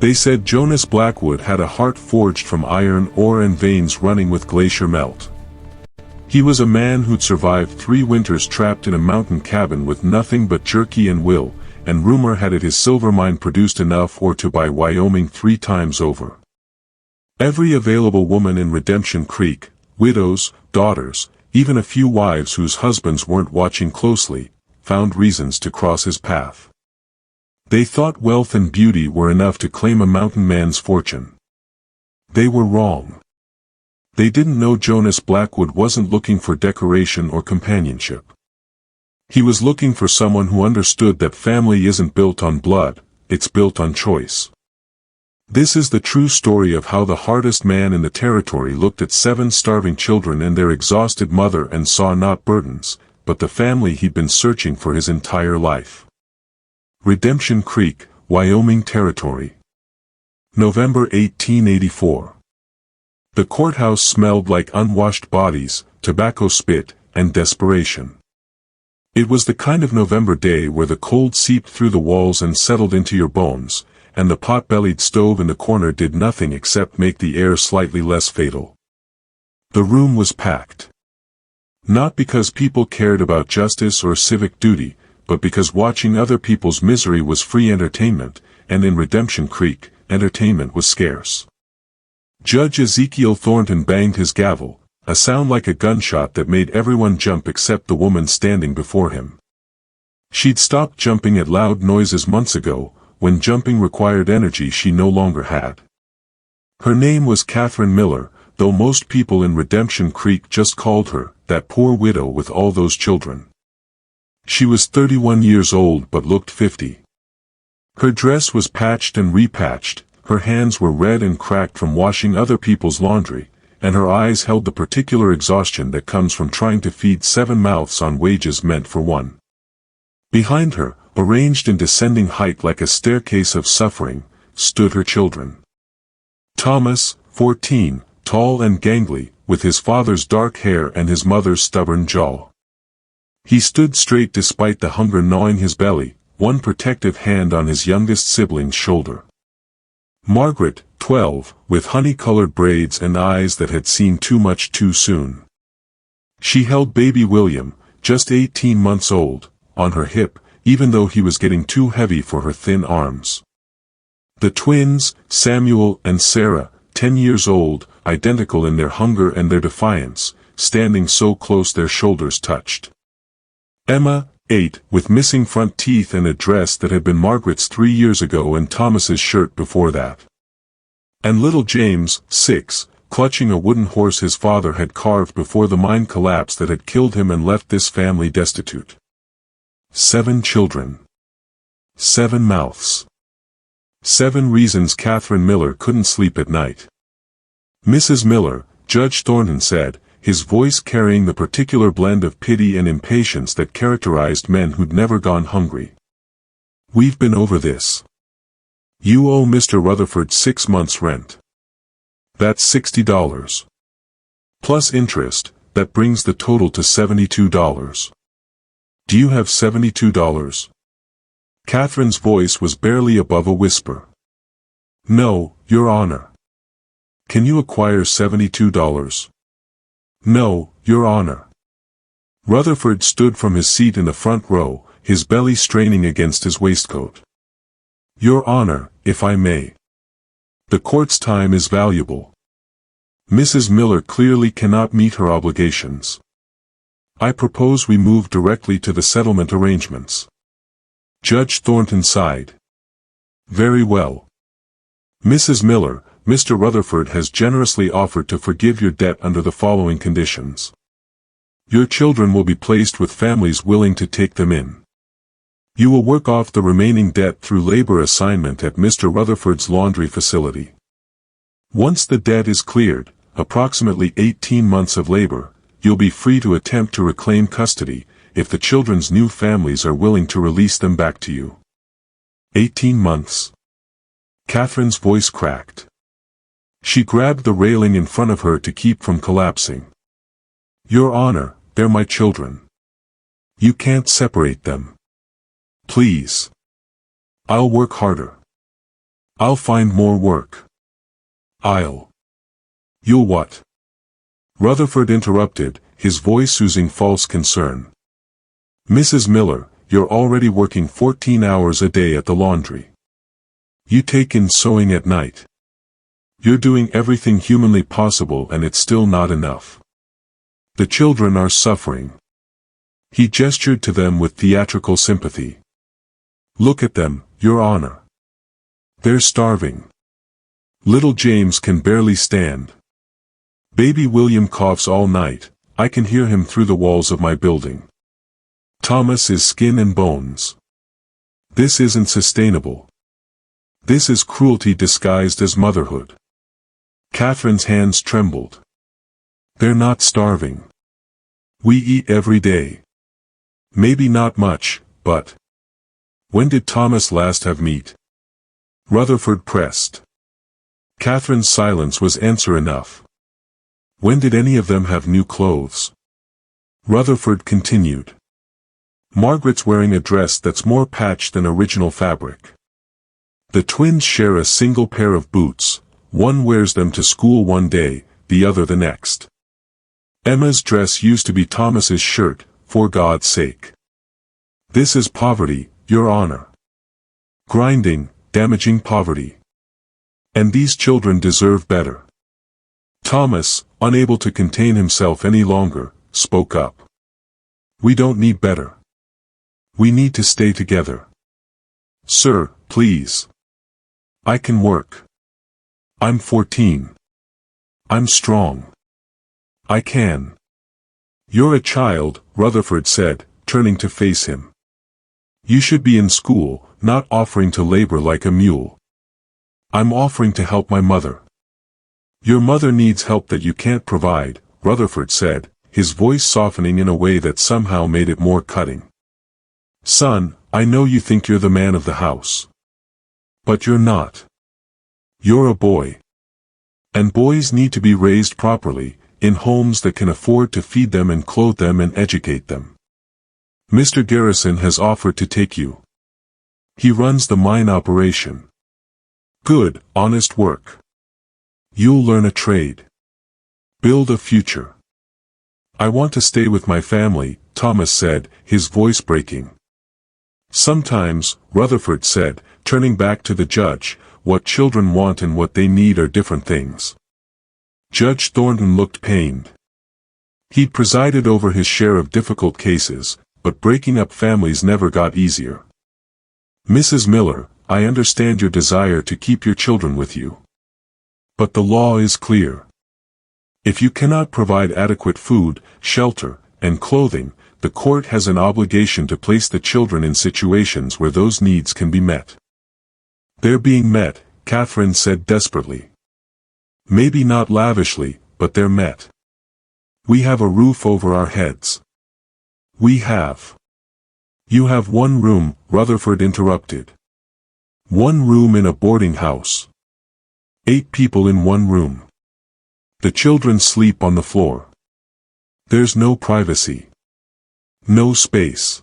They said Jonas Blackwood had a heart forged from iron ore and veins running with glacier melt. He was a man who'd survived 3 winters trapped in a mountain cabin with nothing but jerky and will, and rumor had it his silver mine produced enough ore to buy Wyoming 3 times over. Every available woman in Redemption Creek, widows, daughters, even a few wives whose husbands weren't watching closely, found reasons to cross his path. They thought wealth and beauty were enough to claim a mountain man's fortune. They were wrong. They didn't know Jonas Blackwood wasn't looking for decoration or companionship. He was looking for someone who understood that family isn't built on blood, it's built on choice. This is the true story of how the hardest man in the territory looked at 7 starving children and their exhausted mother and saw not burdens, but the family he'd been searching for his entire life. Redemption Creek, Wyoming Territory. November 1884. The courthouse smelled like unwashed bodies, tobacco spit, and desperation. It was the kind of November day where the cold seeped through the walls and settled into your bones, and the pot-bellied stove in the corner did nothing except make the air slightly less fatal. The room was packed. Not because people cared about justice or civic duty, but because watching other people's misery was free entertainment, and in Redemption Creek, entertainment was scarce. Judge Ezekiel Thornton banged his gavel, a sound like a gunshot that made everyone jump except the woman standing before him. She'd stopped jumping at loud noises months ago, when jumping required energy she no longer had. Her name was Catherine Miller, though most people in Redemption Creek just called her, that poor widow with all those children. She was 31 years old but looked 50. Her dress was patched and repatched, her hands were red and cracked from washing other people's laundry, and her eyes held the particular exhaustion that comes from trying to feed 7 mouths on wages meant for 1. Behind her, arranged in descending height like a staircase of suffering, stood her children. Thomas, 14, tall and gangly, with his father's dark hair and his mother's stubborn jaw. He stood straight despite the hunger gnawing his belly, one protective hand on his youngest sibling's shoulder. Margaret, 12, with honey-colored braids and eyes that had seen too much too soon. She held baby William, just 18 months old, on her hip, even though he was getting too heavy for her thin arms. The twins, Samuel and Sarah, 10 years old, identical in their hunger and their defiance, standing so close their shoulders touched. Emma, 8, with missing front teeth and a dress that had been Margaret's 3 years ago and Thomas's shirt before that. And little James, 6, clutching a wooden horse his father had carved before the mine collapse that had killed him and left this family destitute. 7 children. 7 mouths. 7 reasons Catherine Miller couldn't sleep at night. Mrs. Miller, Judge Thornton said, his voice carrying the particular blend of pity and impatience that characterized men who'd never gone hungry. We've been over this. You owe Mr. Rutherford 6 months' rent. That's $60. Plus interest, that brings the total to $72. Do you have $72? Catherine's voice was barely above a whisper. No, Your Honor. Can you acquire $72? No, Your Honor. Rutherford stood from his seat in the front row, his belly straining against his waistcoat. Your Honor, if I may. The court's time is valuable. Mrs. Miller clearly cannot meet her obligations. I propose we move directly to the settlement arrangements. Judge Thornton sighed. Very well. Mrs. Miller, Mr. Rutherford has generously offered to forgive your debt under the following conditions. Your children will be placed with families willing to take them in. You will work off the remaining debt through labor assignment at Mr. Rutherford's laundry facility. Once the debt is cleared, approximately 18 months of labor, you'll be free to attempt to reclaim custody, if the children's new families are willing to release them back to you. 18 months. Catherine's voice cracked. She grabbed the railing in front of her to keep from collapsing. Your Honor, they're my children. You can't separate them. Please. I'll work harder. I'll find more work. You'll what? Rutherford interrupted, his voice oozing false concern. Mrs. Miller, you're already working 14 hours a day at the laundry. You take in sewing at night. You're doing everything humanly possible and it's still not enough. The children are suffering. He gestured to them with theatrical sympathy. Look at them, Your Honor. They're starving. Little James can barely stand. Baby William coughs all night, I can hear him through the walls of my building. Thomas is skin and bones. This isn't sustainable. This is cruelty disguised as motherhood. Catherine's hands trembled. They're not starving. We eat every day. Maybe not much, but... When did Thomas last have meat? Rutherford pressed. Catherine's silence was answer enough. When did any of them have new clothes? Rutherford continued. Margaret's wearing a dress that's more patched than original fabric. The twins share a single pair of boots, one wears them to school one day, the other the next. Emma's dress used to be Thomas's shirt, for God's sake. This is poverty, Your Honor. Grinding, damaging poverty. And these children deserve better. Thomas, unable to contain himself any longer, spoke up. We don't need better. We need to stay together. Sir, please. I can work. I'm 14. I'm strong. I can. You're a child, Rutherford said, turning to face him. You should be in school, not offering to labor like a mule. I'm offering to help my mother. Your mother needs help that you can't provide, Rutherford said, his voice softening in a way that somehow made it more cutting. Son, I know you think you're the man of the house. But you're not. You're a boy. And boys need to be raised properly, in homes that can afford to feed them and clothe them and educate them. Mr. Garrison has offered to take you. He runs the mine operation. Good, honest work. You'll learn a trade. Build a future. I want to stay with my family, Thomas said, his voice breaking. Sometimes, Rutherford said, turning back to the judge, what children want and what they need are different things. Judge Thornton looked pained. He'd presided over his share of difficult cases, but breaking up families never got easier. Mrs. Miller, I understand your desire to keep your children with you. But the law is clear. If you cannot provide adequate food, shelter, and clothing, the court has an obligation to place the children in situations where those needs can be met. They're being met, Catherine said desperately. Maybe not lavishly, but they're met. We have a roof over our heads. We have. You have one room, Rutherford interrupted. One room in a boarding house. 8 people in one room. The children sleep on the floor. There's no privacy. No space.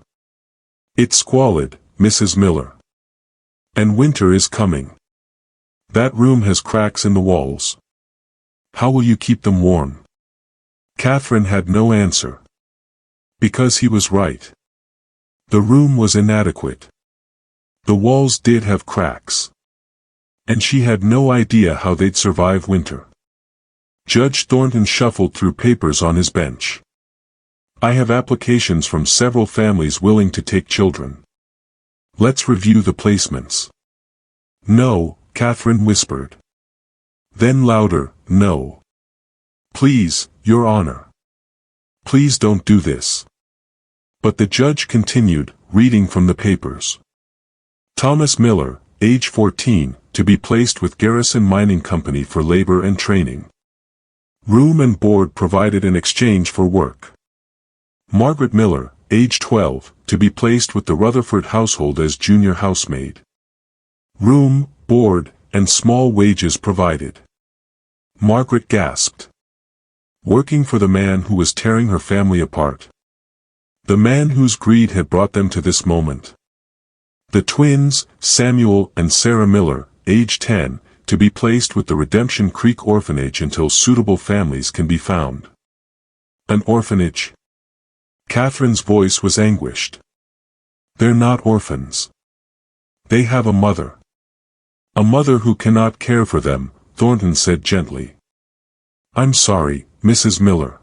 It's squalid, Mrs. Miller. And winter is coming. That room has cracks in the walls. How will you keep them warm? Catherine had no answer. Because he was right. The room was inadequate. The walls did have cracks. And she had no idea how they'd survive winter. Judge Thornton shuffled through papers on his bench. I have applications from several families willing to take children. Let's review the placements. No, Catherine whispered. Then louder, no. Please, Your Honor. Please don't do this. But the judge continued, reading from the papers. Thomas Miller, age 14, to be placed with Garrison Mining Company for labor and training. Room and board provided in exchange for work. Margaret Miller, age 12, to be placed with the Rutherford household as junior housemaid. Room, board, and small wages provided. Margaret gasped. Working for the man who was tearing her family apart. The man whose greed had brought them to this moment. The twins, Samuel and Sarah Miller, age 10, to be placed with the Redemption Creek Orphanage until suitable families can be found. An orphanage? Catherine's voice was anguished. They're not orphans. They have a mother. A mother who cannot care for them, Thornton said gently. I'm sorry, Mrs. Miller.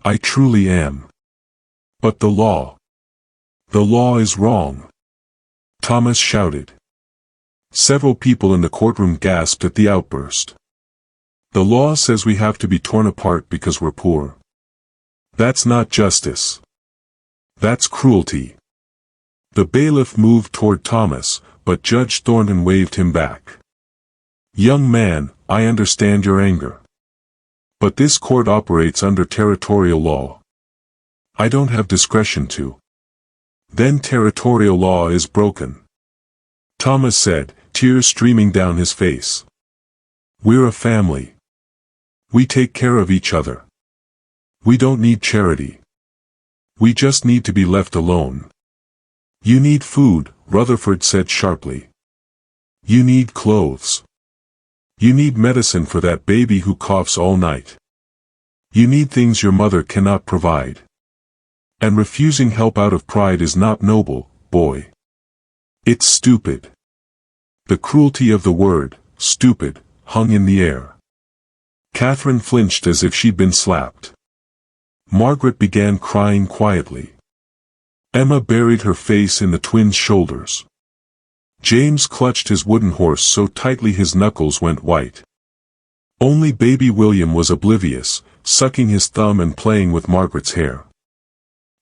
I truly am. But the law. The law is wrong. Thomas shouted. Several people in the courtroom gasped at the outburst. The law says we have to be torn apart because we're poor. That's not justice. That's cruelty. The bailiff moved toward Thomas, but Judge Thornton waved him back. Young man, I understand your anger. But this court operates under territorial law. I don't have discretion to. Then territorial law is broken. Thomas said, tears streaming down his face. We're a family. We take care of each other. We don't need charity. We just need to be left alone. You need food, Rutherford said sharply. You need clothes. You need medicine for that baby who coughs all night. You need things your mother cannot provide. And refusing help out of pride is not noble, boy. It's stupid. The cruelty of the word, stupid, hung in the air. Catherine flinched as if she'd been slapped. Margaret began crying quietly. Emma buried her face in the twins' shoulders. James clutched his wooden horse so tightly his knuckles went white. Only baby William was oblivious, sucking his thumb and playing with Margaret's hair.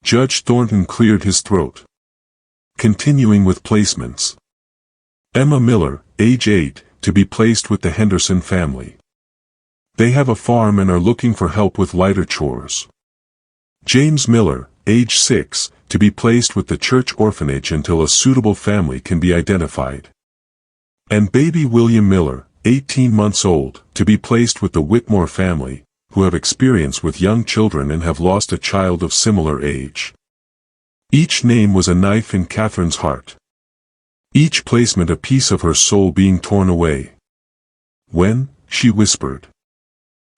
Judge Thornton cleared his throat. Continuing with placements. Emma Miller, age 8, to be placed with the Henderson family. They have a farm and are looking for help with lighter chores. James Miller, age 6, to be placed with the church orphanage until a suitable family can be identified. And baby William Miller, 18 months old, to be placed with the Whitmore family, who have experience with young children and have lost a child of similar age. Each name was a knife in Catherine's heart. Each placement a piece of her soul being torn away. When, she whispered.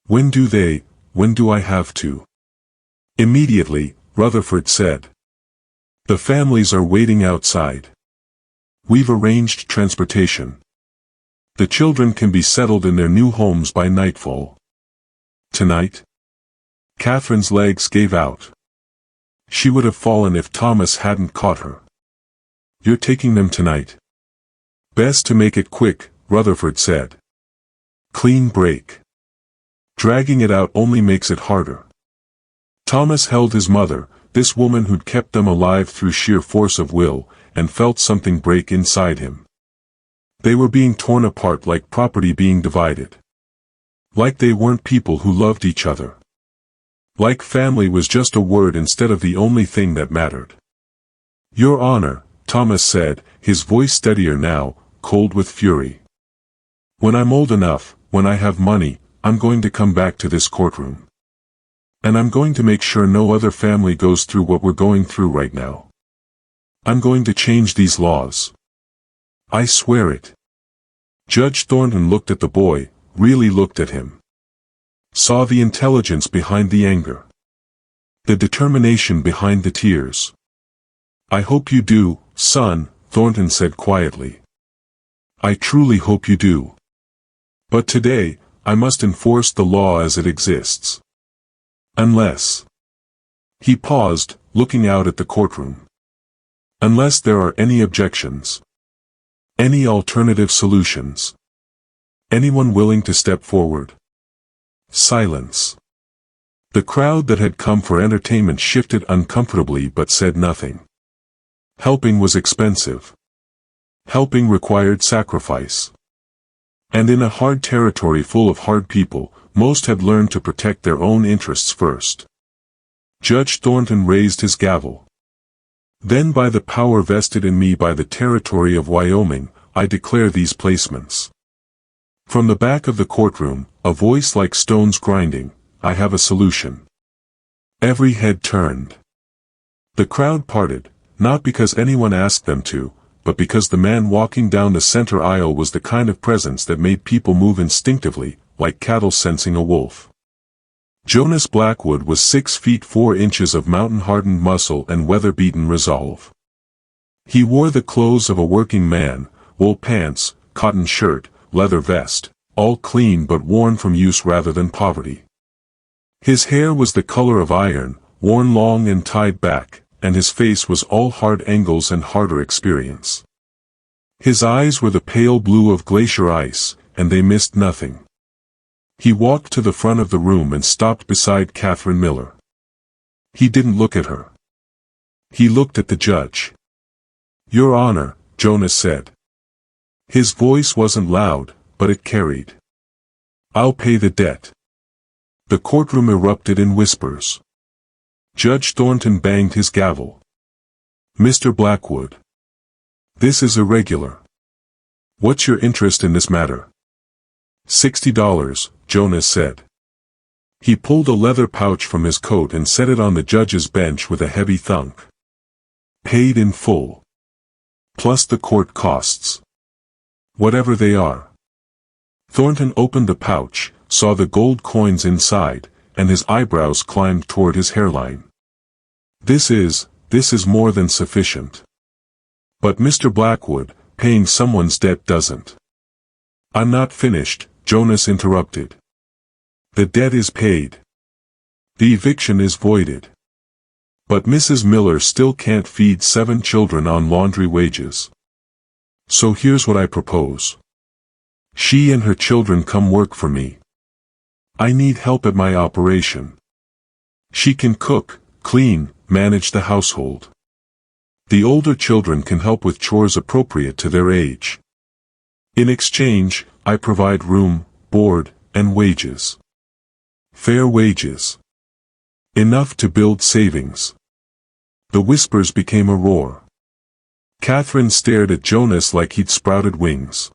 When do I have to? Immediately, Rutherford said. The families are waiting outside. We've arranged transportation. The children can be settled in their new homes by nightfall. Tonight? Catherine's legs gave out. She would have fallen if Thomas hadn't caught her. You're taking them tonight? Best to make it quick, Rutherford said. Clean break. Dragging it out only makes it harder. Thomas held his mother, this woman who'd kept them alive through sheer force of will, and felt something break inside him. They were being torn apart like property being divided. Like they weren't people who loved each other. Like family was just a word instead of the only thing that mattered. Your Honor, Thomas said, his voice steadier now, cold with fury. When I'm old enough, when I have money, I'm going to come back to this courtroom. And I'm going to make sure no other family goes through what we're going through right now. I'm going to change these laws. I swear it. Judge Thornton looked at the boy, really looked at him. Saw the intelligence behind the anger. The determination behind the tears. I hope you do, son, Thornton said quietly. I truly hope you do. But today, I must enforce the law as it exists. Unless. He paused, looking out at the courtroom. Unless there are any objections. Any alternative solutions. Anyone willing to step forward? Silence. The crowd that had come for entertainment shifted uncomfortably but said nothing. Helping was expensive. Helping required sacrifice. And in a hard territory full of hard people, most had learned to protect their own interests first. Judge Thornton raised his gavel. Then by the power vested in me by the territory of Wyoming, I declare these placements. From the back of the courtroom, a voice like stones grinding, I have a solution. Every head turned. The crowd parted, not because anyone asked them to, but because the man walking down the center aisle was the kind of presence that made people move instinctively, like cattle sensing a wolf. Jonas Blackwood was 6 feet 4 inches of mountain-hardened muscle and weather-beaten resolve. He wore the clothes of a working man, wool pants, cotton shirt, leather vest, all clean but worn from use rather than poverty. His hair was the color of iron, worn long and tied back, and his face was all hard angles and harder experience. His eyes were the pale blue of glacier ice, and they missed nothing. He walked to the front of the room and stopped beside Catherine Miller. He didn't look at her. He looked at the judge. "Your Honor," Jonas said. His voice wasn't loud, but it carried. "I'll pay the debt." The courtroom erupted in whispers. Judge Thornton banged his gavel. "Mr. Blackwood. This is irregular. What's your interest in this matter?" $60, Jonas said. He pulled a leather pouch from his coat and set it on the judge's bench with a heavy thunk. "Paid in full. Plus the court costs. Whatever they are." Thornton opened the pouch, saw the gold coins inside, and his eyebrows climbed toward his hairline. This is more than sufficient. But Mr. Blackwood, paying someone's debt doesn't. "I'm not finished," Jonas interrupted. "The debt is paid. The eviction is voided. But Mrs. Miller still can't feed 7 children on laundry wages. So here's what I propose. She and her children come work for me. I need help at my operation. She can cook, clean, manage the household. The older children can help with chores appropriate to their age. In exchange, I provide room, board, and wages. Fair wages. Enough to build savings." The whispers became a roar. Catherine stared at Jonas like he'd sprouted wings.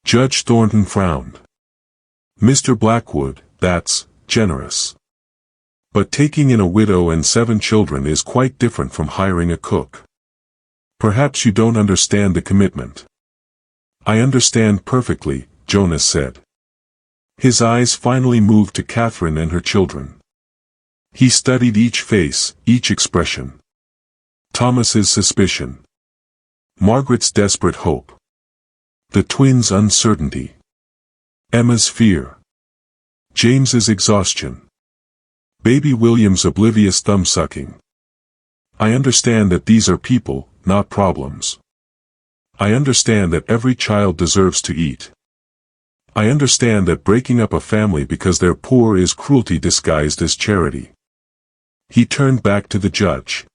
Judge Thornton frowned. "Mr. Blackwood, that's generous. But taking in a widow and 7 children is quite different from hiring a cook. Perhaps you don't understand the commitment." "I understand perfectly," Jonas said. His eyes finally moved to Catherine and her children. He studied each face, each expression. Thomas's suspicion. Margaret's desperate hope. The twins' uncertainty. Emma's fear. James's exhaustion. Baby William's oblivious thumb-sucking. "I understand that these are people, not problems. I understand that every child deserves to eat. I understand that breaking up a family because they're poor is cruelty disguised as charity." He turned back to the judge.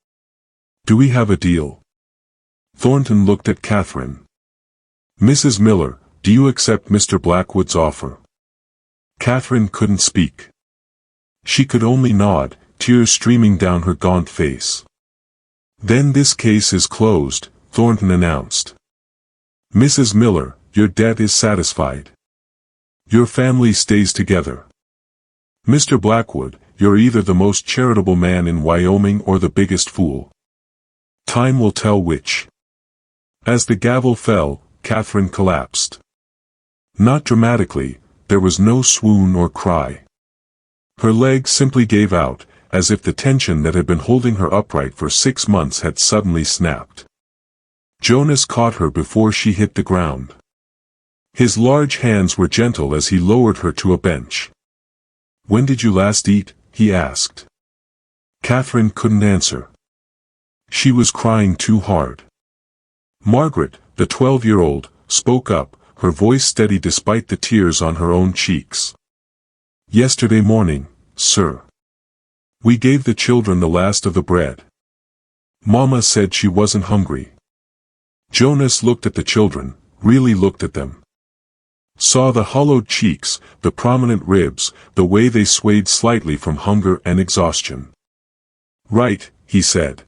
"Do we have a deal?" Thornton looked at Catherine. "Mrs. Miller, do you accept Mr. Blackwood's offer?" Catherine couldn't speak. She could only nod, tears streaming down her gaunt face. "Then this case is closed," Thornton announced. "Mrs. Miller, your debt is satisfied. Your family stays together. Mr. Blackwood, you're either the most charitable man in Wyoming or the biggest fool. Time will tell which." As the gavel fell, Catherine collapsed. Not dramatically, there was no swoon or cry. Her legs simply gave out, as if the tension that had been holding her upright for 6 months had suddenly snapped. Jonas caught her before she hit the ground. His large hands were gentle as he lowered her to a bench. "When did you last eat?" he asked. Catherine couldn't answer. She was crying too hard. Margaret, the 12-year-old, spoke up, her voice steady despite the tears on her own cheeks. "Yesterday morning, sir. We gave the children the last of the bread. Mama said she wasn't hungry." Jonas looked at the children, really looked at them. Saw the hollowed cheeks, the prominent ribs, the way they swayed slightly from hunger and exhaustion. "Right," he said.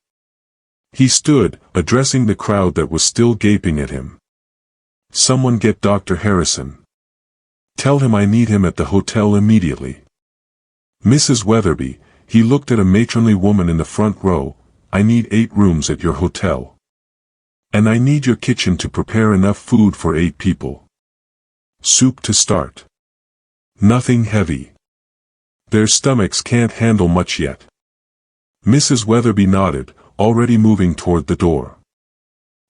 He stood, addressing the crowd that was still gaping at him. "Someone get Dr. Harrison. Tell him I need him at the hotel immediately. Mrs. Weatherby," he looked at a matronly woman in the front row, "I need 8 rooms at your hotel. And I need your kitchen to prepare enough food for 8 people. Soup to start. Nothing heavy. Their stomachs can't handle much yet. Mrs. Weatherby nodded, already moving toward the door.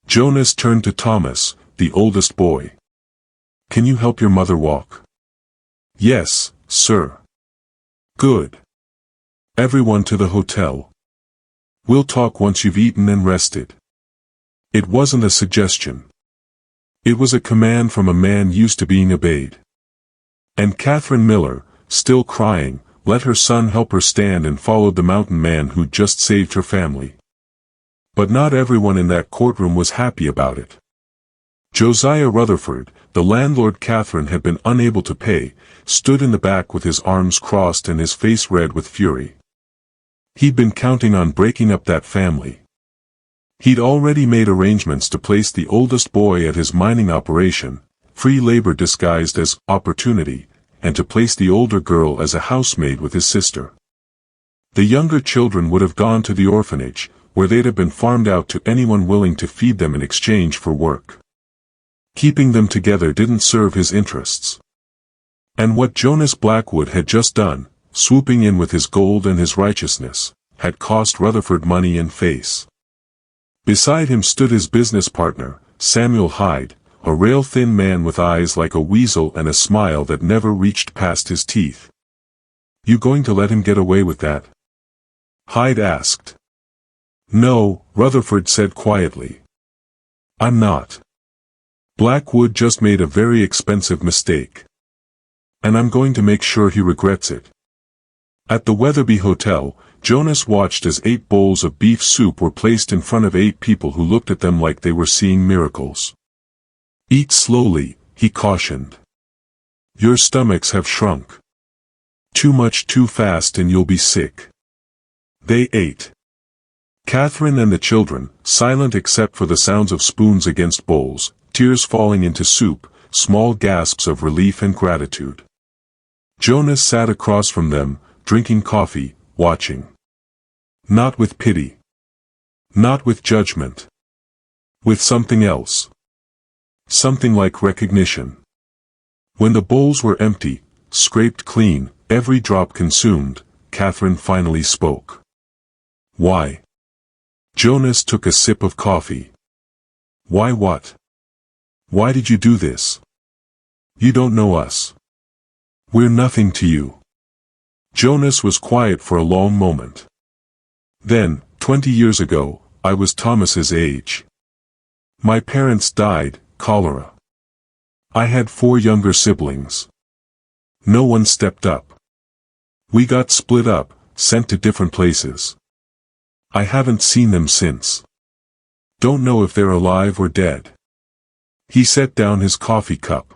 Jonas turned to Thomas, the oldest boy. Can you help your mother walk? Yes, sir. Good. Everyone to the hotel. We'll talk once you've eaten and rested. It wasn't a suggestion. It was a command from a man used to being obeyed. And Catherine Miller, still crying, let her son help her stand and followed the mountain man who'd just saved her family. But not everyone in that courtroom was happy about it. Josiah Rutherford, the landlord Catherine had been unable to pay, stood in the back with his arms crossed and his face red with fury. He'd been counting on breaking up that family. He'd already made arrangements to place the oldest boy at his mining operation, free labor disguised as opportunity, and to place the older girl as a housemaid with his sister. The younger children would have gone to the orphanage, where they'd have been farmed out to anyone willing to feed them in exchange for work. Keeping them together didn't serve his interests. And what Jonas Blackwood had just done, swooping in with his gold and his righteousness, had cost Rutherford money and face. Beside him stood his business partner, Samuel Hyde, a rail-thin man with eyes like a weasel and a smile that never reached past his teeth. You going to let him get away with that? Hyde asked. No, Rutherford said quietly. I'm not. Blackwood just made a very expensive mistake. And I'm going to make sure he regrets it. At the Weatherby Hotel, Jonas watched as 8 bowls of beef soup were placed in front of 8 people who looked at them like they were seeing miracles. Eat slowly, he cautioned. Your stomachs have shrunk. Too much too fast and you'll be sick. They ate. Catherine and the children, silent except for the sounds of spoons against bowls, tears falling into soup, small gasps of relief and gratitude. Jonas sat across from them, drinking coffee, watching. Not with pity. Not with judgment. With something else. Something like recognition. When the bowls were empty, scraped clean, every drop consumed, Catherine finally spoke. Why? Jonas took a sip of coffee. Why what? Why did you do this? You don't know us. We're nothing to you. Jonas was quiet for a long moment. Then, 20 years ago, I was Thomas's age. My parents died, cholera. I had 4 younger siblings. No one stepped up. We got split up, sent to different places. I haven't seen them since. Don't know if they're alive or dead. He set down his coffee cup.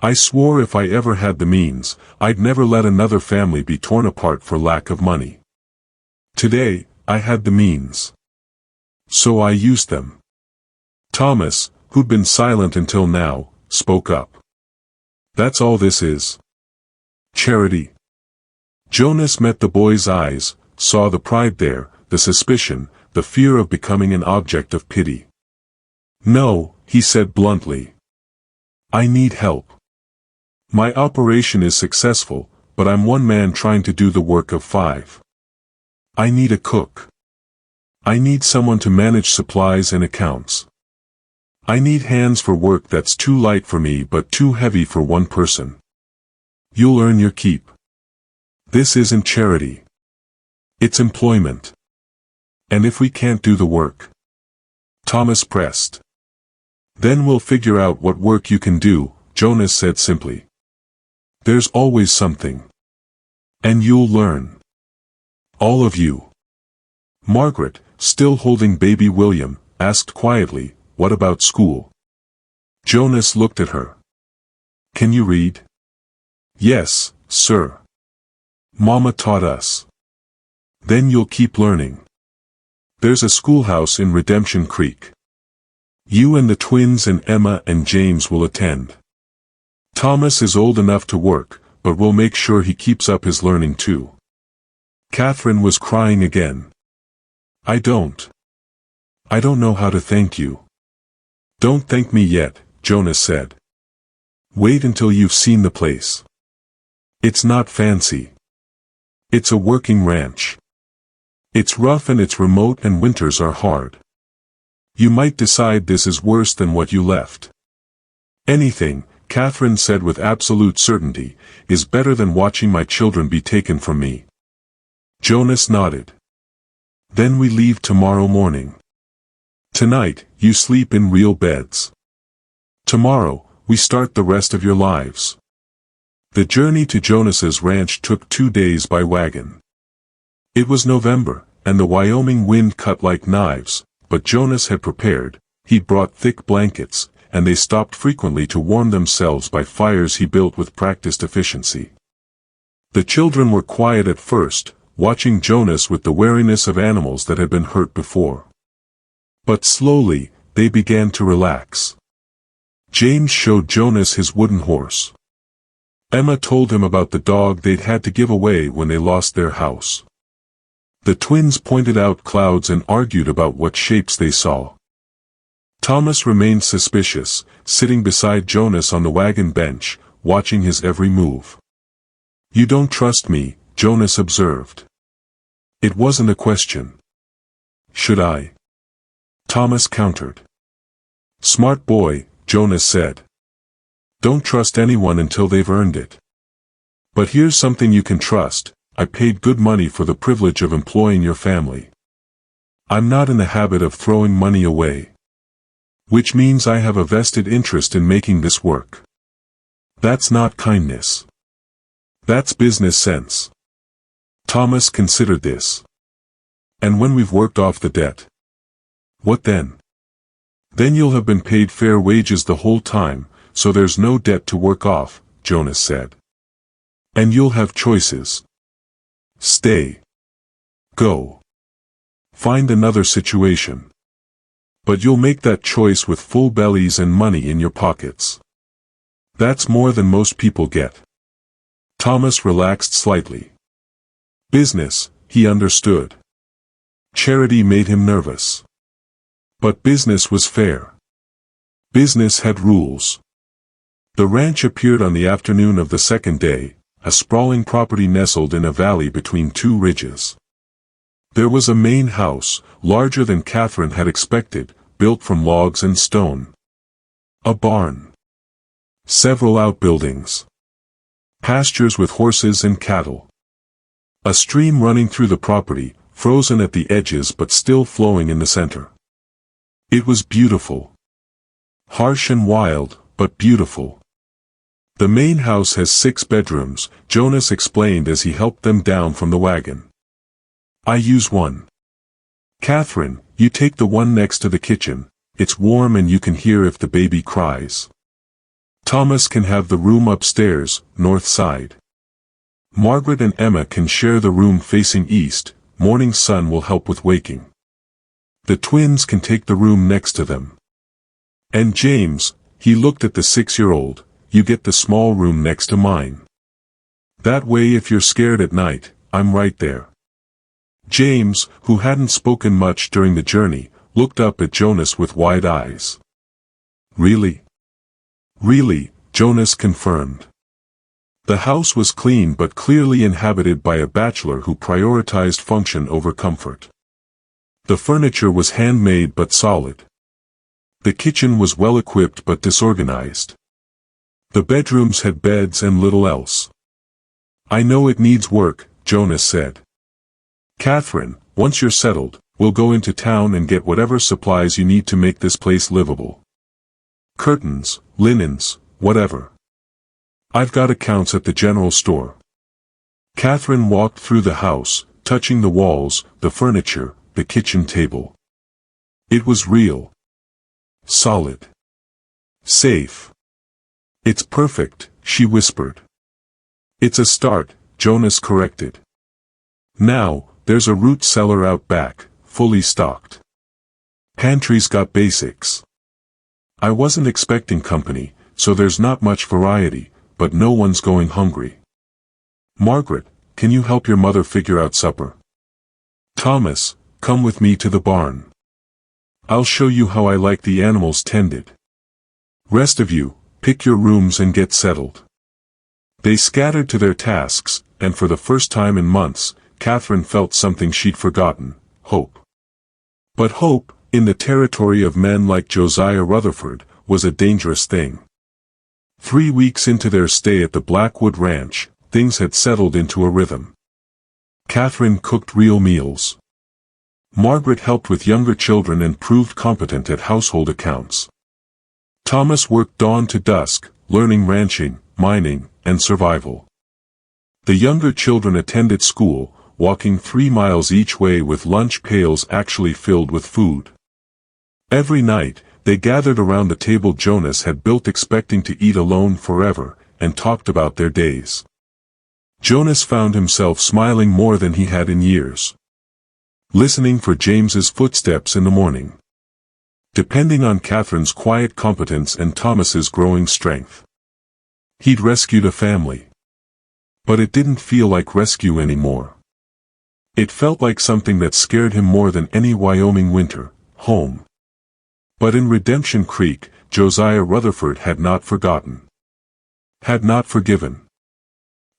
I swore if I ever had the means, I'd never let another family be torn apart for lack of money. Today, I had the means. So I used them. Thomas, who'd been silent until now, spoke up. That's all this is. Charity. Jonas met the boy's eyes, saw the pride there, the suspicion, the fear of becoming an object of pity. No, he said bluntly. I need help. My operation is successful, but I'm one man trying to do the work of 5. I need a cook. I need someone to manage supplies and accounts. I need hands for work that's too light for me but too heavy for one person. You'll earn your keep. This isn't charity. It's employment. And if we can't do the work? Thomas pressed. Then we'll figure out what work you can do, Jonas said simply. There's always something. And you'll learn. All of you. Margaret, still holding baby William, asked quietly, what about school? Jonas looked at her. Can you read? Yes, sir. Mama taught us. Then you'll keep learning. There's a schoolhouse in Redemption Creek. You and the twins and Emma and James will attend. Thomas is old enough to work, but we'll make sure he keeps up his learning too. Catherine was crying again. I don't know how to thank you. Don't thank me yet, Jonas said. Wait until you've seen the place. It's not fancy. It's a working ranch. It's rough and it's remote and winters are hard. You might decide this is worse than what you left. Anything, Catherine said with absolute certainty, is better than watching my children be taken from me. Jonas nodded. Then we leave tomorrow morning. Tonight, you sleep in real beds. Tomorrow, we start the rest of your lives. The journey to Jonas's ranch took 2 days by wagon. It was November, and the Wyoming wind cut like knives, but Jonas had prepared. He'd brought thick blankets, and they stopped frequently to warm themselves by fires he built with practiced efficiency. The children were quiet at first, watching Jonas with the wariness of animals that had been hurt before. But slowly, they began to relax. James showed Jonas his wooden horse. Emma told him about the dog they'd had to give away when they lost their house. The twins pointed out clouds and argued about what shapes they saw. Thomas remained suspicious, sitting beside Jonas on the wagon bench, watching his every move. You don't trust me, Jonas observed. It wasn't a question. Should I? Thomas countered. Smart boy, Jonas said. Don't trust anyone until they've earned it. But here's something you can trust, I paid good money for the privilege of employing your family. I'm not in the habit of throwing money away. Which means I have a vested interest in making this work. That's not kindness. That's business sense. Thomas considered this. And when we've worked off the debt? What then? Then you'll have been paid fair wages the whole time, so there's no debt to work off, Jonas said. And you'll have choices. Stay. Go. Find another situation. But you'll make that choice with full bellies and money in your pockets. That's more than most people get. Thomas relaxed slightly. Business, he understood. Charity made him nervous. But business was fair. Business had rules. The ranch appeared on the afternoon of the second day, a sprawling property nestled in a valley between 2 ridges. There was a main house, larger than Catherine had expected, built from logs and stone. A barn. Several outbuildings. Pastures with horses and cattle. A stream running through the property, frozen at the edges but still flowing in the center. It was beautiful. Harsh and wild, but beautiful. The main house has 6 bedrooms, Jonas explained as he helped them down from the wagon. I use one. Catherine, you take the one next to the kitchen, it's warm and you can hear if the baby cries. Thomas can have the room upstairs, north side. Margaret and Emma can share the room facing east, morning sun will help with waking. The twins can take the room next to them. And James, he looked at the 6-year-old, you get the small room next to mine. That way if you're scared at night, I'm right there. James, who hadn't spoken much during the journey, looked up at Jonas with wide eyes. Really? Really, Jonas confirmed. The house was clean but clearly inhabited by a bachelor who prioritized function over comfort. The furniture was handmade but solid. The kitchen was well equipped but disorganized. The bedrooms had beds and little else. I know it needs work, Jonas said. Catherine, once you're settled, we'll go into town and get whatever supplies you need to make this place livable. Curtains, linens, whatever. I've got accounts at the general store. Catherine walked through the house, touching the walls, the furniture, the kitchen table. It was real. Solid. Safe. It's perfect, she whispered. It's a start, Jonas corrected. Now, there's a root cellar out back, fully stocked. Pantry's got basics. I wasn't expecting company, so there's not much variety, but no one's going hungry. Margaret, can you help your mother figure out supper? Thomas, come with me to the barn. I'll show you how I like the animals tended. Rest of you, pick your rooms and get settled." They scattered to their tasks, and for the first time in months, Catherine felt something she'd forgotten: hope. But hope, in the territory of men like Josiah Rutherford, was a dangerous thing. 3 weeks into their stay at the Blackwood Ranch, things had settled into a rhythm. Catherine cooked real meals. Margaret helped with younger children and proved competent at household accounts. Thomas worked dawn to dusk, learning ranching, mining, and survival. The younger children attended school, walking 3 miles each way with lunch pails actually filled with food. Every night, they gathered around the table Jonas had built expecting to eat alone forever, and talked about their days. Jonas found himself smiling more than he had in years. Listening for James's footsteps in the morning. Depending on Catherine's quiet competence and Thomas's growing strength. He'd rescued a family. But it didn't feel like rescue anymore. It felt like something that scared him more than any Wyoming winter: home. But in Redemption Creek, Josiah Rutherford had not forgotten. Had not forgiven.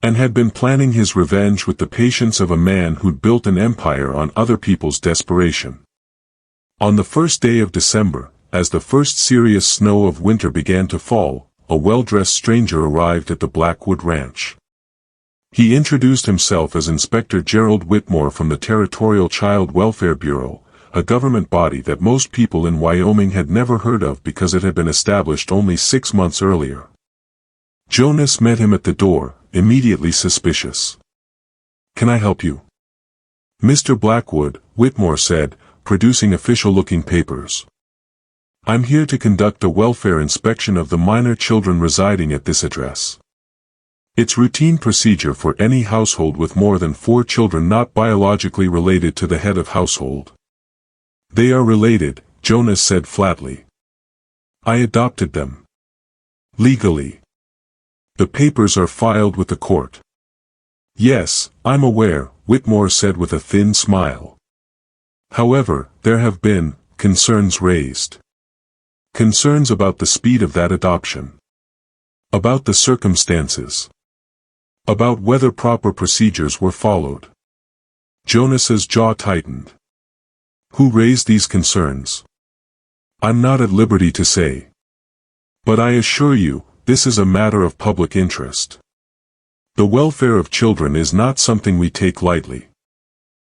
And had been planning his revenge with the patience of a man who'd built an empire on other people's desperation. On the first day of December, as the first serious snow of winter began to fall, a well-dressed stranger arrived at the Blackwood Ranch. He introduced himself as Inspector Gerald Whitmore from the Territorial Child Welfare Bureau, a government body that most people in Wyoming had never heard of because it had been established only 6 months earlier. Jonas met him at the door, immediately suspicious. "Can I help you?" "Mr. Blackwood," Whitmore said, producing official-looking papers. "I'm here to conduct a welfare inspection of the minor children residing at this address. It's routine procedure for any household with more than 4 children not biologically related to the head of household." "They are related," Jonas said flatly. "I adopted them. Legally. The papers are filed with the court." "Yes, I'm aware," Whitmore said with a thin smile. "However, there have been concerns raised. Concerns about the speed of that adoption. About the circumstances. About whether proper procedures were followed." Jonas's jaw tightened. "Who raised these concerns?" "I'm not at liberty to say. But I assure you, this is a matter of public interest. The welfare of children is not something we take lightly."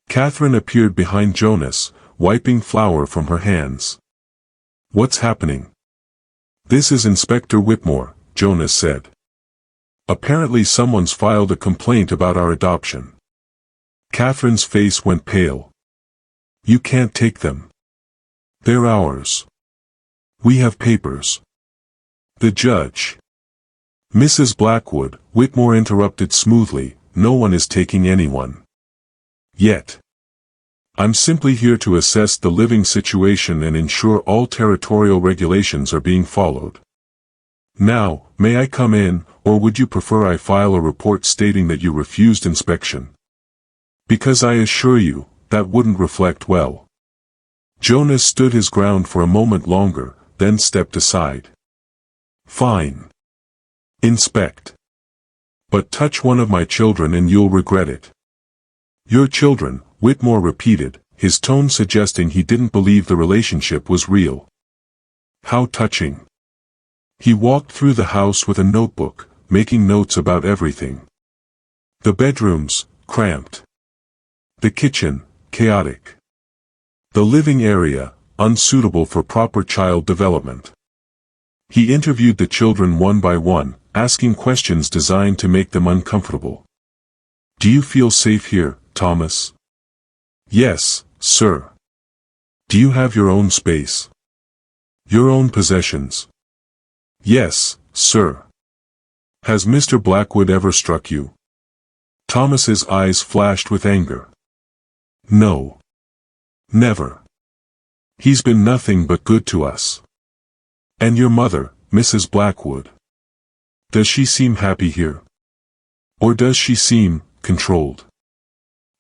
Catherine appeared behind Jonas, wiping flour from her hands. "What's happening?" "This is Inspector Whitmore," Jonas said. "Apparently someone's filed a complaint about our adoption." Catherine's face went pale. "You can't take them. They're ours. We have papers." "The judge." "Mrs. Blackwood," Whitmore interrupted smoothly, "no one is taking anyone. Yet. I'm simply here to assess the living situation and ensure all territorial regulations are being followed. Now, may I come in, or would you prefer I file a report stating that you refused inspection? Because I assure you, that wouldn't reflect well." Jonas stood his ground for a moment longer, then stepped aside. "Fine. Inspect. But touch one of my children and you'll regret it." "Your children," Whitmore repeated, his tone suggesting he didn't believe the relationship was real. "How touching." He walked through the house with a notebook, making notes about everything. The bedrooms, cramped. The kitchen, chaotic. The living area, unsuitable for proper child development. He interviewed the children one by one, asking questions designed to make them uncomfortable. "Do you feel safe here, Thomas?" "Yes, sir." "Do you have your own space? Your own possessions?" "Yes, sir." "Has Mr. Blackwood ever struck you?" Thomas's eyes flashed with anger. "No. Never. He's been nothing but good to us." "And your mother, Mrs. Blackwood? Does she seem happy here? Or does she seem controlled?"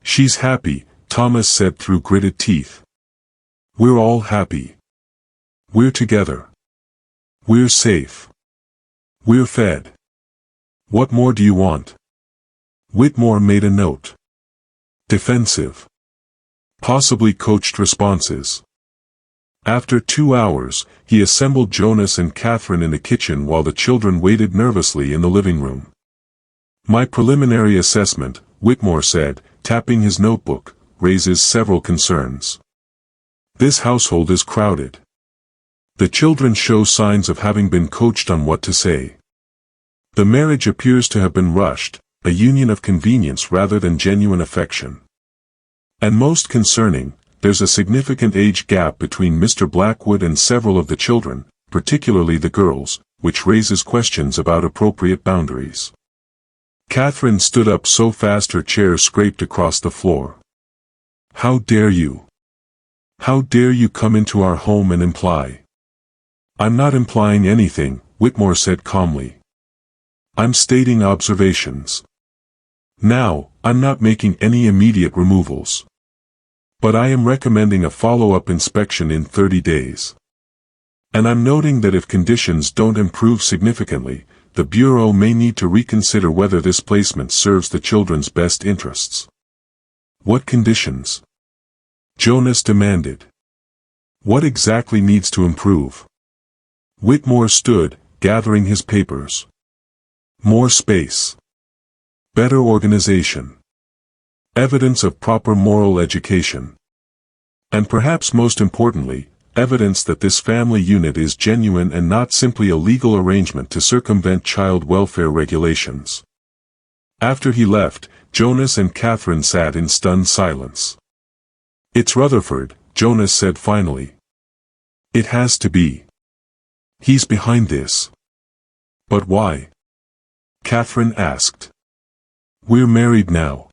"She's happy," Thomas said through gritted teeth. "We're all happy." We're together. We're safe. We're fed. What more do you want? Whitmore made a note. Defensive. Possibly coached responses. After 2 hours, he assembled Jonas and Catherine in the kitchen while the children waited nervously in the living room. My preliminary assessment, Whitmore said, tapping his notebook, raises several concerns. This household is crowded. The children show signs of having been coached on what to say. The marriage appears to have been rushed, a union of convenience rather than genuine affection. And most concerning, there's a significant age gap between Mr. Blackwood and several of the children, particularly the girls, which raises questions about appropriate boundaries. Catherine stood up so fast her chair scraped across the floor. How dare you? How dare you come into our home and imply? I'm not implying anything, Whitmore said calmly. I'm stating observations. Now, I'm not making any immediate removals. But I am recommending a follow-up inspection in 30 days. And I'm noting that if conditions don't improve significantly, the Bureau may need to reconsider whether this placement serves the children's best interests. What conditions? Jonas demanded. What exactly needs to improve? Whitmore stood, gathering his papers. More space. Better organization. Evidence of proper moral education. And perhaps most importantly, evidence that this family unit is genuine and not simply a legal arrangement to circumvent child welfare regulations. After he left, Jonas and Catherine sat in stunned silence. It's Rutherford, Jonas said finally. It has to be. He's behind this. But why? Catherine asked. We're married now.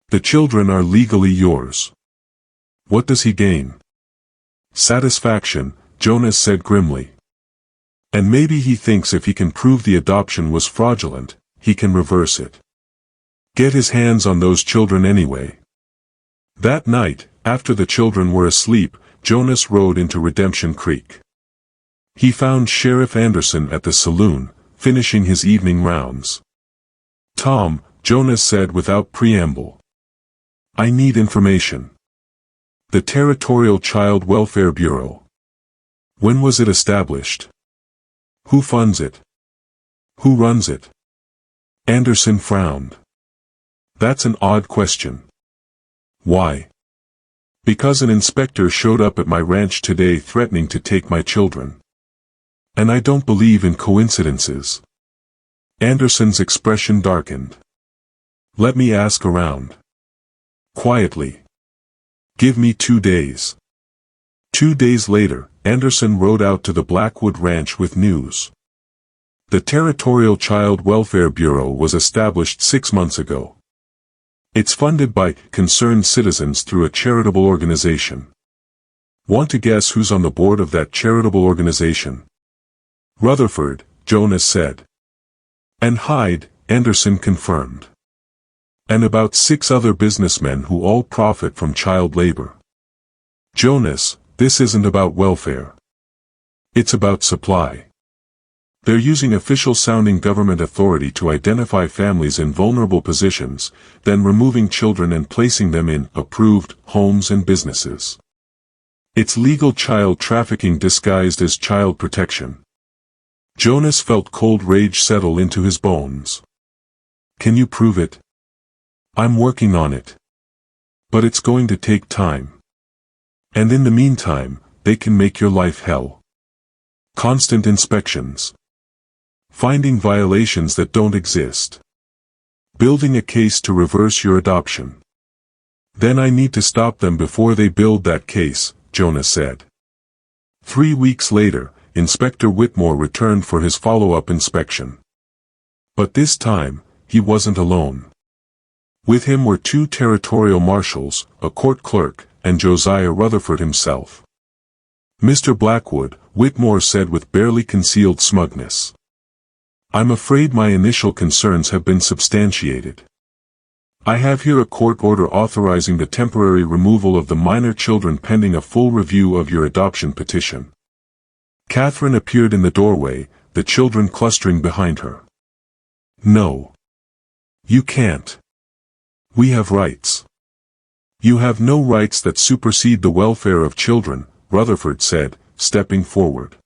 The children are legally yours. What does he gain? Satisfaction, Jonas said grimly. And maybe he thinks if he can prove the adoption was fraudulent, he can reverse it. Get his hands on those children anyway. That night, after the children were asleep, Jonas rode into Redemption Creek. He found Sheriff Anderson at the saloon, finishing his evening rounds. Tom, Jonas said without preamble. I need information. The Territorial Child Welfare Bureau. When was it established? Who funds it? Who runs it? Anderson frowned. That's an odd question. Why? Because an inspector showed up at my ranch today threatening to take my children. And I don't believe in coincidences. Anderson's expression darkened. Let me ask around. Quietly. Give me 2 days. 2 days later, Anderson rode out to the Blackwood Ranch with news. The Territorial Child Welfare Bureau was established 6 months ago. It's funded by concerned citizens through a charitable organization. Want to guess who's on the board of that charitable organization? Rutherford, Jonas said. And Hyde, Anderson confirmed. And about 6 other businessmen who all profit from child labor. Jonas, this isn't about welfare. It's about supply. They're using official-sounding government authority to identify families in vulnerable positions, then removing children and placing them in approved homes and businesses. It's legal child trafficking disguised as child protection. Jonas felt cold rage settle into his bones. Can you prove it? I'm working on it. But it's going to take time. And in the meantime, they can make your life hell. Constant inspections. Finding violations that don't exist. Building a case to reverse your adoption. Then I need to stop them before they build that case, Jonas said. 3 weeks later, Inspector Whitmore returned for his follow-up inspection. But this time, he wasn't alone. With him were 2 territorial marshals, a court clerk, and Josiah Rutherford himself. Mr. Blackwood, Whitmore said with barely concealed smugness. I'm afraid my initial concerns have been substantiated. I have here a court order authorizing the temporary removal of the minor children pending a full review of your adoption petition. Catherine appeared in the doorway, the children clustering behind her. No. You can't. We have rights. You have no rights that supersede the welfare of children, Rutherford said, stepping forward.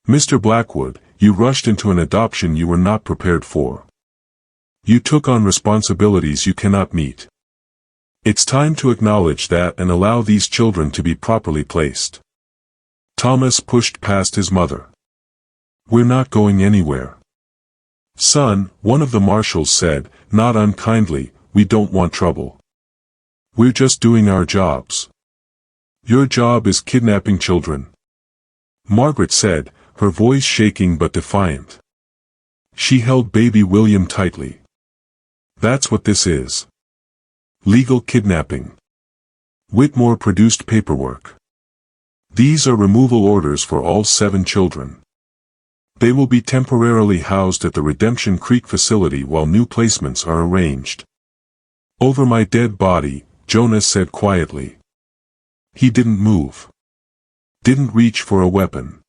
Mr. Blackwood, you rushed into an adoption you were not prepared for. You took on responsibilities you cannot meet. It's time to acknowledge that and allow these children to be properly placed. Thomas pushed past his mother. We're not going anywhere. Son, one of the marshals said, not unkindly, we don't want trouble. We're just doing our jobs. Your job is kidnapping children. Margaret said, her voice shaking but defiant. She held baby William tightly. That's what this is. Legal kidnapping. Whitmore produced paperwork. These are removal orders for all 7 children. They will be temporarily housed at the Redemption Creek facility while new placements are arranged. Over my dead body, Jonas said quietly. He didn't move. Didn't reach for a weapon.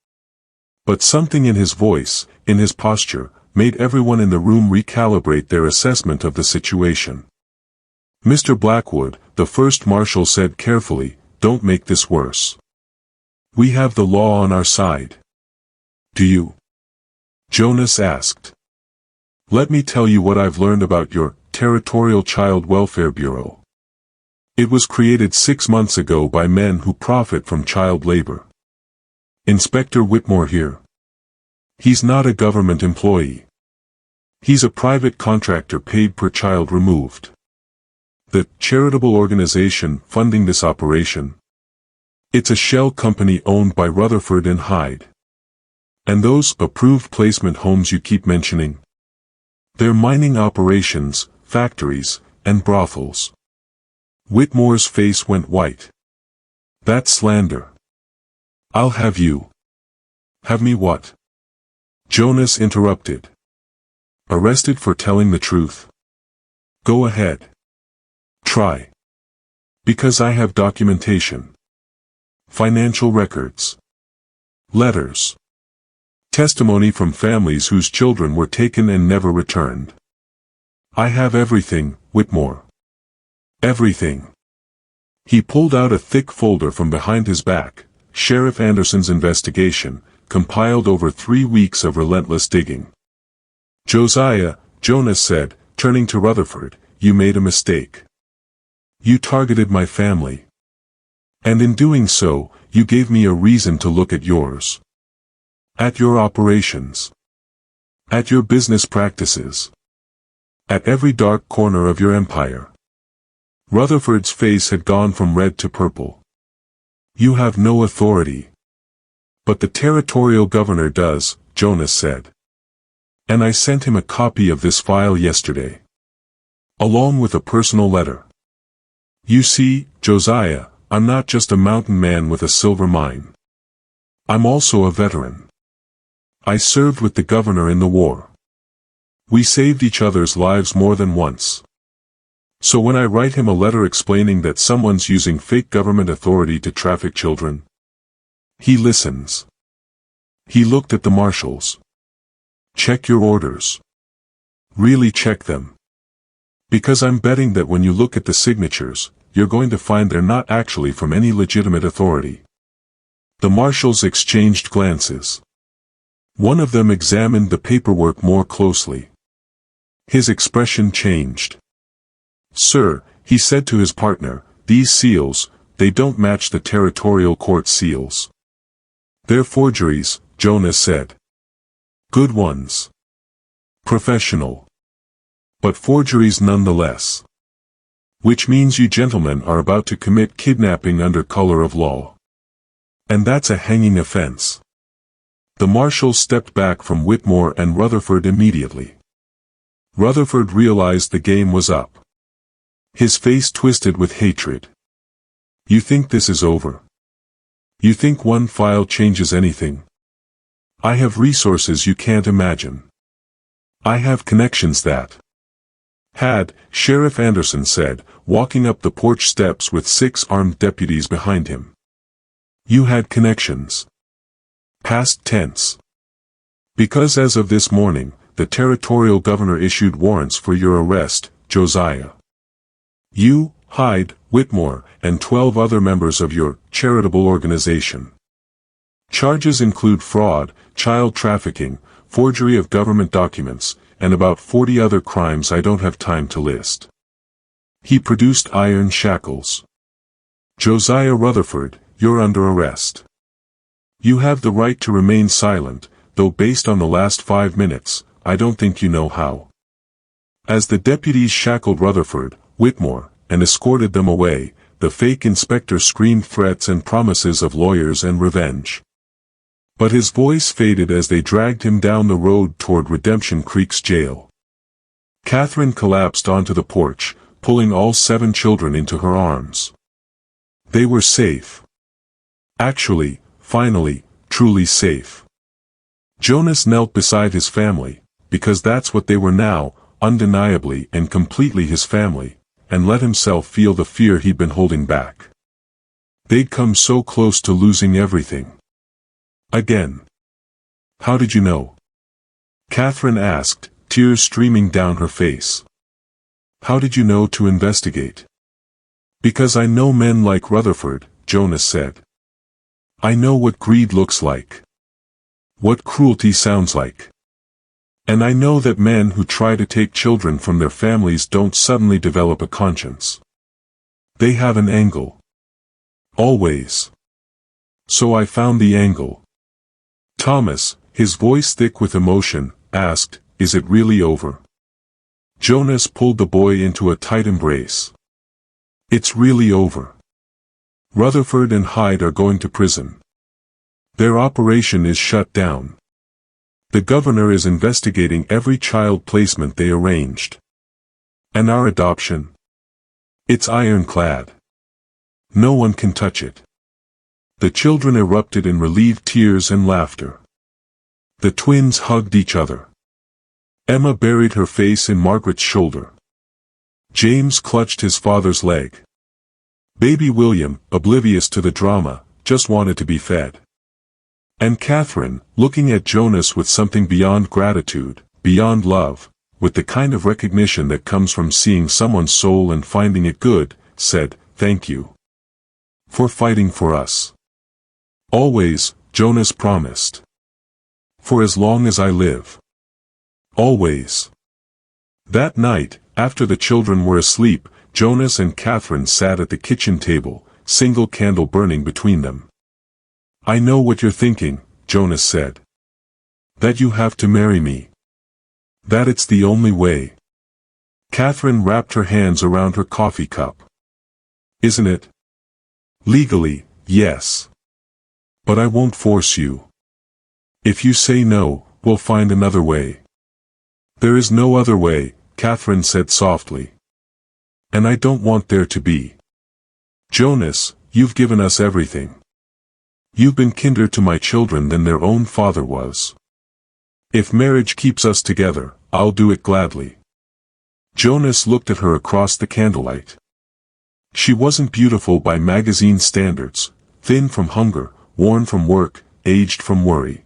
But something in his voice, in his posture, made everyone in the room recalibrate their assessment of the situation. Mr. Blackwood, the first marshal said carefully, don't make this worse. We have the law on our side. Do you? Jonas asked. Let me tell you what I've learned about your Territorial Child Welfare Bureau. It was created 6 months ago by men who profit from child labor. Inspector Whitmore here. He's not a government employee. He's a private contractor paid per child removed. The charitable organization funding this operation. It's a shell company owned by Rutherford and Hyde. And those approved placement homes you keep mentioning? They're mining operations, factories, and brothels. Whitmore's face went white. That's slander. I'll have you. Have me what? Jonas interrupted. Arrested for telling the truth. Go ahead. Try. Because I have documentation. Financial records. Letters. Testimony from families whose children were taken and never returned. I have everything, Whitmore. Everything. He pulled out a thick folder from behind his back, Sheriff Anderson's investigation, compiled over 3 weeks of relentless digging. Josiah, Jonas said, turning to Rutherford, you made a mistake. You targeted my family. And in doing so, you gave me a reason to look at yours. At your operations. At your business practices. At every dark corner of your empire. Rutherford's face had gone from red to purple. You have no authority. But the territorial governor does, Jonas said. And I sent him a copy of this file yesterday. Along with a personal letter. You see, Josiah, I'm not just a mountain man with a silver mine. I'm also a veteran. I served with the governor in the war. We saved each other's lives more than once. So when I write him a letter explaining that someone's using fake government authority to traffic children, he listens. He looked at the marshals. Check your orders. Really check them. Because I'm betting that when you look at the signatures, you're going to find they're not actually from any legitimate authority. The marshals exchanged glances. One of them examined the paperwork more closely. His expression changed. Sir, he said to his partner, these seals, they don't match the territorial court seals. They're forgeries, Jonas said. Good ones. Professional. But forgeries nonetheless. Which means you gentlemen are about to commit kidnapping under color of law. And that's a hanging offense. The marshals stepped back from Whitmore and Rutherford immediately. Rutherford realized the game was up. His face twisted with hatred. You think this is over? You think one file changes anything? I have resources you can't imagine. I have connections that had, Sheriff Anderson said, walking up the porch steps with 6 armed deputies behind him. You had connections. Past tense. Because as of this morning, the territorial governor issued warrants for your arrest, Josiah. You, Hyde, Whitmore, and 12 other members of your charitable organization. Charges include fraud, child trafficking, forgery of government documents, and about 40 other crimes I don't have time to list. He produced iron shackles. Josiah Rutherford, you're under arrest. You have the right to remain silent, though based on the last 5 minutes, I don't think you know how. As the deputies shackled Rutherford, Whitmore, and escorted them away, the fake inspector screamed threats and promises of lawyers and revenge. But his voice faded as they dragged him down the road toward Redemption Creek's jail. Catherine collapsed onto the porch, pulling all 7 children into her arms. They were safe. Actually, finally, truly safe. Jonas knelt beside his family, because that's what they were now, undeniably and completely his family, and let himself feel the fear he'd been holding back. They'd come so close to losing everything. Again. How did you know? Catherine asked, tears streaming down her face. How did you know to investigate? Because I know men like Rutherford, Jonas said. I know what greed looks like. What cruelty sounds like. And I know that men who try to take children from their families don't suddenly develop a conscience. They have an angle. Always. So I found the angle. Thomas, his voice thick with emotion, asked, "Is it really over?" Jonas pulled the boy into a tight embrace. It's really over. Rutherford and Hyde are going to prison. Their operation is shut down. The governor is investigating every child placement they arranged. And our adoption? It's ironclad. No one can touch it. The children erupted in relieved tears and laughter. The twins hugged each other. Emma buried her face in Margaret's shoulder. James clutched his father's leg. Baby William, oblivious to the drama, just wanted to be fed. And Catherine, looking at Jonas with something beyond gratitude, beyond love, with the kind of recognition that comes from seeing someone's soul and finding it good, said, "Thank you. For fighting for us. Always," Jonas promised. "For as long as I live. Always." That night, after the children were asleep, Jonas and Catherine sat at the kitchen table, single candle burning between them. "I know what you're thinking," Jonas said. "That you have to marry me. That it's the only way." Catherine wrapped her hands around her coffee cup. "Isn't it? Legally, yes. But I won't force you. If you say no, we'll find another way." "There is no other way," Catherine said softly. "And I don't want there to be. Jonas, you've given us everything. You've been kinder to my children than their own father was. If marriage keeps us together, I'll do it gladly." Jonas looked at her across the candlelight. She wasn't beautiful by magazine standards, thin from hunger, worn from work, aged from worry.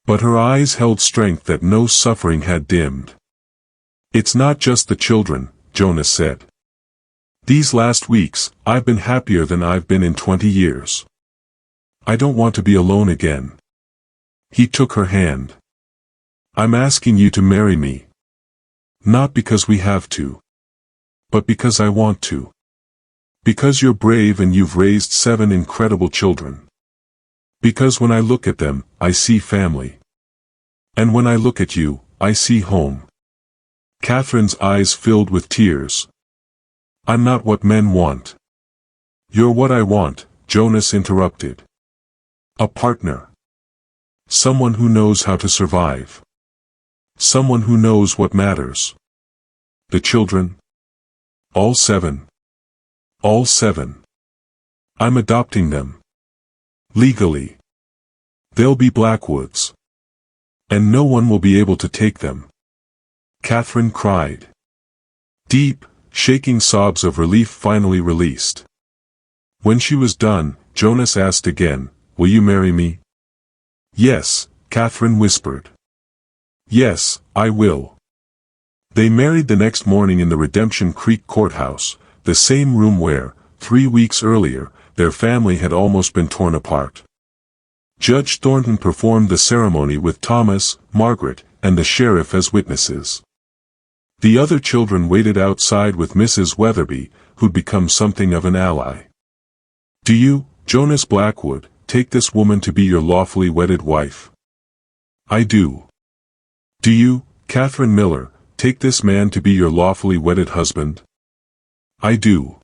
But her eyes held strength that no suffering had dimmed. "It's not just the children," Jonas said. "These last weeks, I've been happier than I've been in 20 years. I don't want to be alone again." He took her hand. "I'm asking you to marry me. Not because we have to. But because I want to. Because you're brave and you've raised 7 incredible children. Because when I look at them, I see family. And when I look at you, I see home." Catherine's eyes filled with tears. "I'm not what men want." "You're what I want," Jonas interrupted. "A partner. Someone who knows how to survive. Someone who knows what matters." "The children?" "All 7. All 7. I'm adopting them. Legally. They'll be Blackwood's. And no one will be able to take them." Catherine cried. Deep, shaking sobs of relief finally released. When she was done, Jonas asked again, "Will you marry me?" Yes, Catherine whispered. Yes, I will. They married the next morning in the Redemption Creek courthouse, the same room where, 3 weeks earlier, their family had almost been torn apart. Judge Thornton performed the ceremony with Thomas, Margaret, and the sheriff as witnesses. The other children waited outside with Mrs. Weatherby, who'd become something of an ally. Do you, Jonas Blackwood, take this woman to be your lawfully wedded wife? I do. Do you, Catherine Miller, take this man to be your lawfully wedded husband? I do.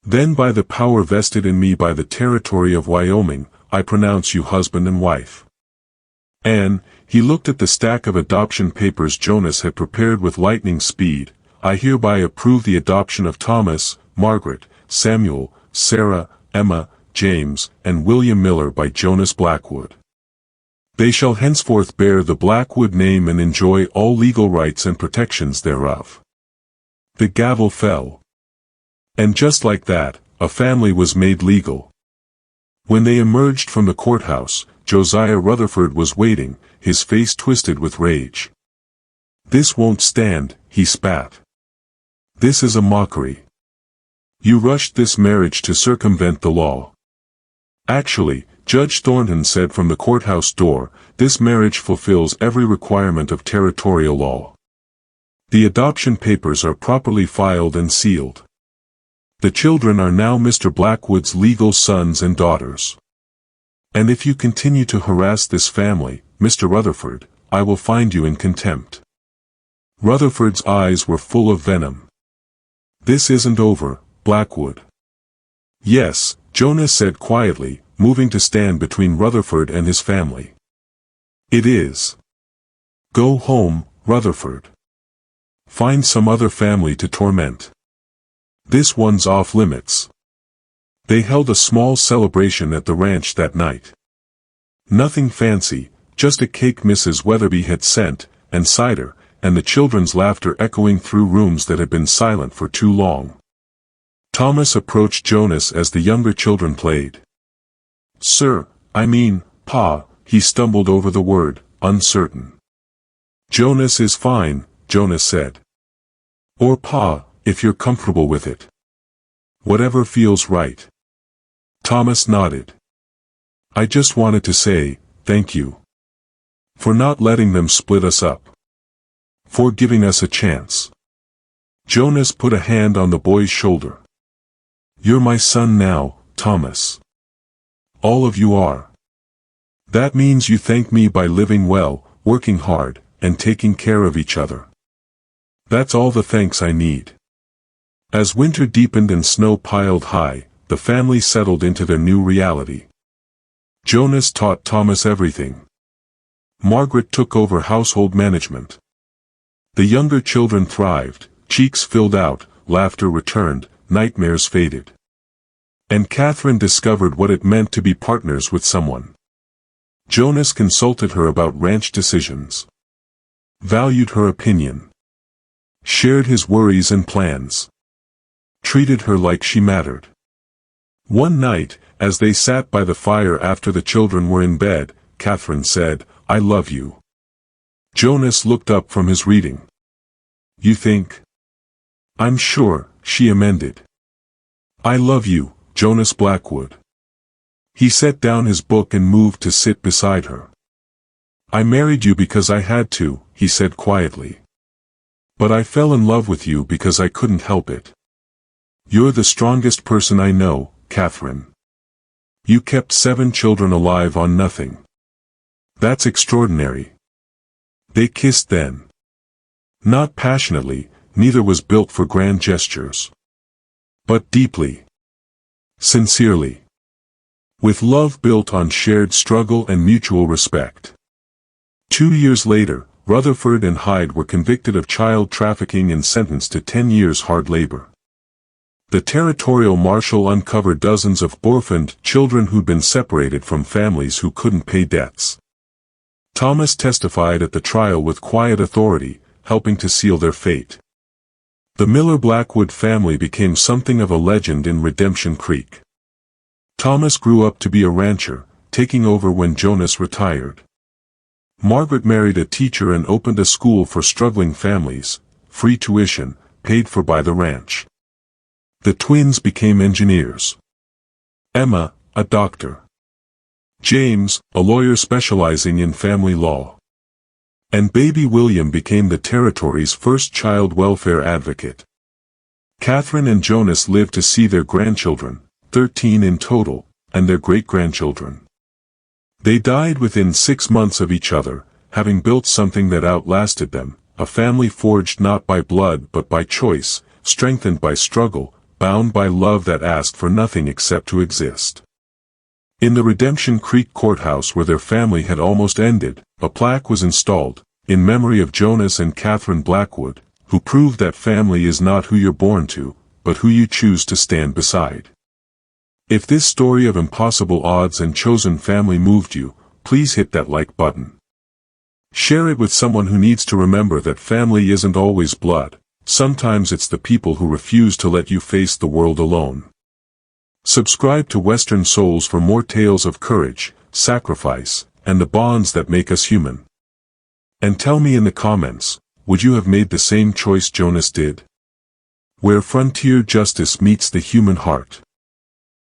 Then by the power vested in me by the territory of Wyoming, I pronounce you husband and wife. Anne, he looked at the stack of adoption papers Jonas had prepared with lightning speed. I hereby approve the adoption of Thomas, Margaret, Samuel, Sarah, Emma, James, and William Miller by Jonas Blackwood. They shall henceforth bear the Blackwood name and enjoy all legal rights and protections thereof. The gavel fell. And just like that, a family was made legal. When they emerged from the courthouse, Josiah Rutherford was waiting, his face twisted with rage. This won't stand, he spat. This is a mockery. You rushed this marriage to circumvent the law. Actually, Judge Thornton said from the courthouse door, this marriage fulfills every requirement of territorial law. The adoption papers are properly filed and sealed. The children are now Mr. Blackwood's legal sons and daughters. And if you continue to harass this family, Mr. Rutherford, I will find you in contempt. Rutherford's eyes were full of venom. This isn't over, Blackwood. Yes, Jonas said quietly, moving to stand between Rutherford and his family. It is. Go home, Rutherford. Find some other family to torment. This one's off limits. They held a small celebration at the ranch that night. Nothing fancy, just a cake Mrs. Weatherby had sent, and cider, and the children's laughter echoing through rooms that had been silent for too long. Thomas approached Jonas as the younger children played. Sir, I mean, Pa, he stumbled over the word, uncertain. Jonas is fine, Jonas said. Or Pa, if you're comfortable with it. Whatever feels right. Thomas nodded. I just wanted to say, thank you. For not letting them split us up. For giving us a chance. Jonas put a hand on the boy's shoulder. You're my son now, Thomas. All of you are. That means you thank me by living well, working hard, and taking care of each other. That's all the thanks I need. As winter deepened and snow piled high, the family settled into their new reality. Jonas taught Thomas everything. Margaret took over household management. The younger children thrived, cheeks filled out, laughter returned, nightmares faded. And Catherine discovered what it meant to be partners with someone. Jonas consulted her about ranch decisions. Valued her opinion. Shared his worries and plans. Treated her like she mattered. One night, as they sat by the fire after the children were in bed, Catherine said, I love you. Jonas looked up from his reading. You think? I'm sure, she amended. I love you, Jonas Blackwood. He set down his book and moved to sit beside her. I married you because I had to, he said quietly. But I fell in love with you because I couldn't help it. You're the strongest person I know, Catherine. You kept 7 children alive on nothing. That's extraordinary. They kissed then. Not passionately, neither was built for grand gestures. But deeply. Sincerely. With love built on shared struggle and mutual respect. 2 years later, Rutherford and Hyde were convicted of child trafficking and sentenced to 10 years hard labor. The territorial marshal uncovered dozens of orphaned children who'd been separated from families who couldn't pay debts. Thomas testified at the trial with quiet authority, helping to seal their fate. The Miller-Blackwood family became something of a legend in Redemption Creek. Thomas grew up to be a rancher, taking over when Jonas retired. Margaret married a teacher and opened a school for struggling families, free tuition, paid for by the ranch. The twins became engineers. Emma, a doctor. James, a lawyer specializing in family law. And baby William became the territory's first child welfare advocate. Catherine and Jonas lived to see their grandchildren, 13 in total, and their great-grandchildren. They died within 6 months of each other, having built something that outlasted them, a family forged not by blood but by choice, strengthened by struggle, bound by love that asked for nothing except to exist. In the Redemption Creek courthouse where their family had almost ended, a plaque was installed, in memory of Jonas and Catherine Blackwood, who proved that family is not who you're born to, but who you choose to stand beside. If this story of impossible odds and chosen family moved you, please hit that like button. Share it with someone who needs to remember that family isn't always blood, sometimes it's the people who refuse to let you face the world alone. Subscribe to Western Souls for more tales of courage, sacrifice, and the bonds that make us human. And tell me in the comments, would you have made the same choice Jonas did? Where frontier justice meets the human heart.